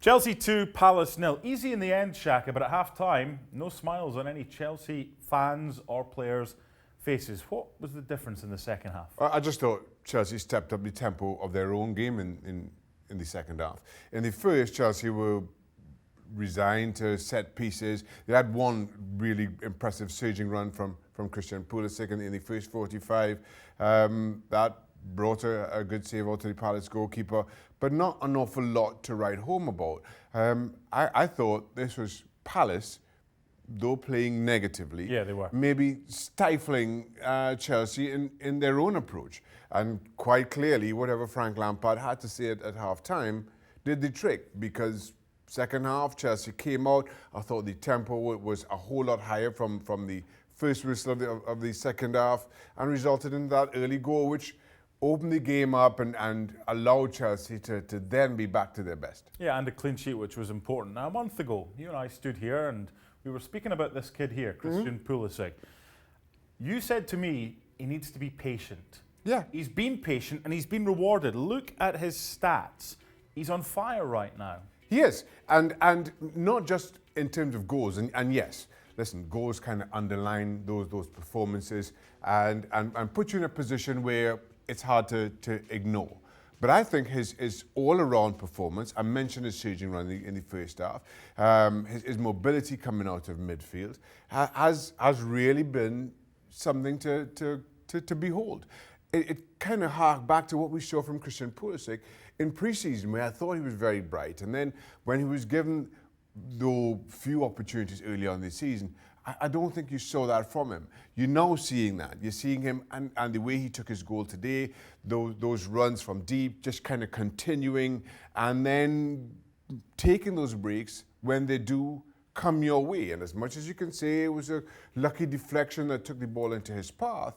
Chelsea 2, Palace 0. Easy in the end, Shaka, but at half-time, no smiles on any Chelsea fans or players' faces. What was the difference in the second half? I just thought Chelsea stepped up the tempo of their own game in the second half. In the first, Chelsea were resigned to set pieces. They had one really impressive surging run from Christian Pulisic in the first 45. That brought a good save out to the Palace goalkeeper, but not an awful lot to write home about. I thought this was Palace, though playing negatively, yeah, they were, maybe stifling Chelsea in their own approach. And quite clearly, whatever Frank Lampard had to say at half-time did the trick, because second half, Chelsea came out. I thought the tempo was a whole lot higher from the first whistle of the second half, and resulted in that early goal, which opened the game up and allowed Chelsea to then be back to their best. Yeah, and a clean sheet, which was important. Now, a month ago, you and I stood here and we were speaking about this kid here, Christian Pulisic. You said to me, he needs to be patient. Yeah. He's been patient and he's been rewarded. Look at his stats. He's on fire right now. He is, and not just in terms of goals, and yes, listen, goals kind of underline those performances and put you in a position where it's hard to ignore. But I think his all-around performance, I mentioned his surging run in the first half, his mobility coming out of midfield has really been something to behold. It kind of harked back to what we saw from Christian Pulisic in pre-season, where I thought he was very bright. And then when he was given the few opportunities early on this season, I don't think you saw that from him. You're now seeing that. You're seeing him and the way he took his goal today, those runs from deep, just kind of continuing, and then taking those breaks when they do come your way. And as much as you can say it was a lucky deflection that took the ball into his path,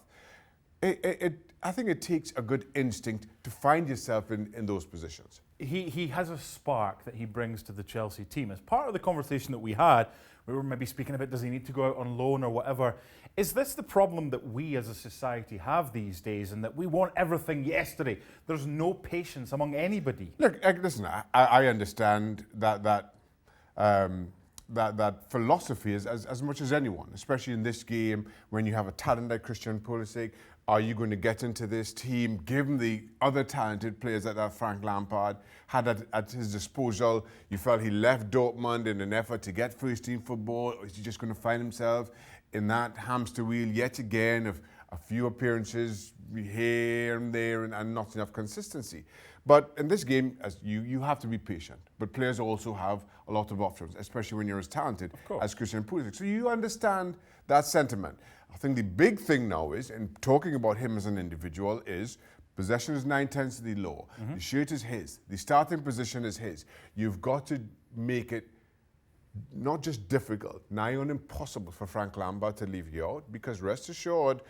I think it takes a good instinct to find yourself in those positions. He has a spark that he brings to the Chelsea team. As part of the conversation that we had, we were maybe speaking about, does he need to go out on loan or whatever? Is this the problem that we as a society have these days, and that we want everything yesterday? There's no patience among anybody. Look, listen, I understand that philosophy as much as anyone, especially in this game when you have a talent like Christian Pulisic. Are you going to get into this team, given the other talented players that Frank Lampard had at his disposal? You felt he left Dortmund in an effort to get first-team football, or is he just going to find himself in that hamster wheel yet again of a few appearances here and there and not enough consistency? But in this game, as you have to be patient. But players also have a lot of options, especially when you're as talented as Christian Pulisic. So you understand that sentiment. I think the big thing now is, in talking about him as an individual, is possession is 9/10 of the law. The shirt is his. The starting position is his. You've got to make it not just difficult, nigh on impossible for Frank Lampard to leave you out, because rest assured,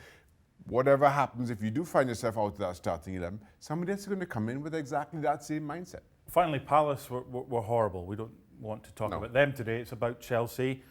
whatever happens, if you do find yourself out of that starting 11, somebody else is going to come in with exactly that same mindset. Finally, Palace were horrible. We don't want to talk about them today. It's about Chelsea.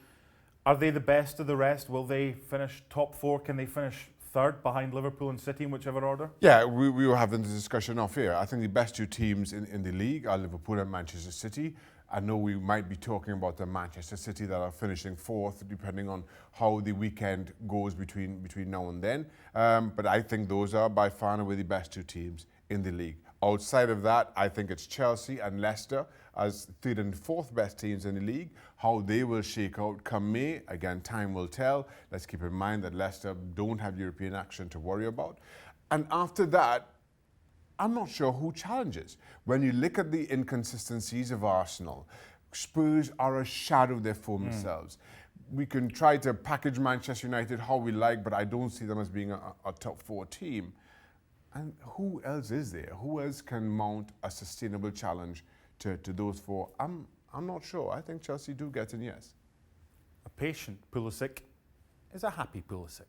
Are they the best of the rest? Will they finish top four? Can they finish third behind Liverpool and City in whichever order? Yeah, we were having the discussion off here. I think the best two teams in the league are Liverpool and Manchester City. I know we might be talking about the Manchester City that are finishing fourth, depending on how the weekend goes between now and then. But I think those are by far and away the best two teams in the league. Outside of that, I think it's Chelsea and Leicester as third and fourth best teams in the league. How they will shake out come May, again, time will tell. Let's keep in mind that Leicester don't have European action to worry about. And after that, I'm not sure who challenges. When you look at the inconsistencies of Arsenal, Spurs are a shadow of their former selves. We can try to package Manchester United how we like, but I don't see them as being a top four team. And who else is there? Who else can mount a sustainable challenge to those four? I'm not sure. I think Chelsea do get in, yes. A patient Pulisic is a happy Pulisic.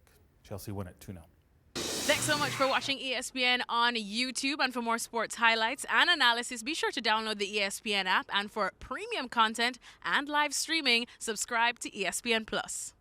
Chelsea win it 2-0. Thanks so much for watching ESPN on YouTube. And for more sports highlights and analysis, be sure to download the ESPN app. And for premium content and live streaming, subscribe to ESPN Plus.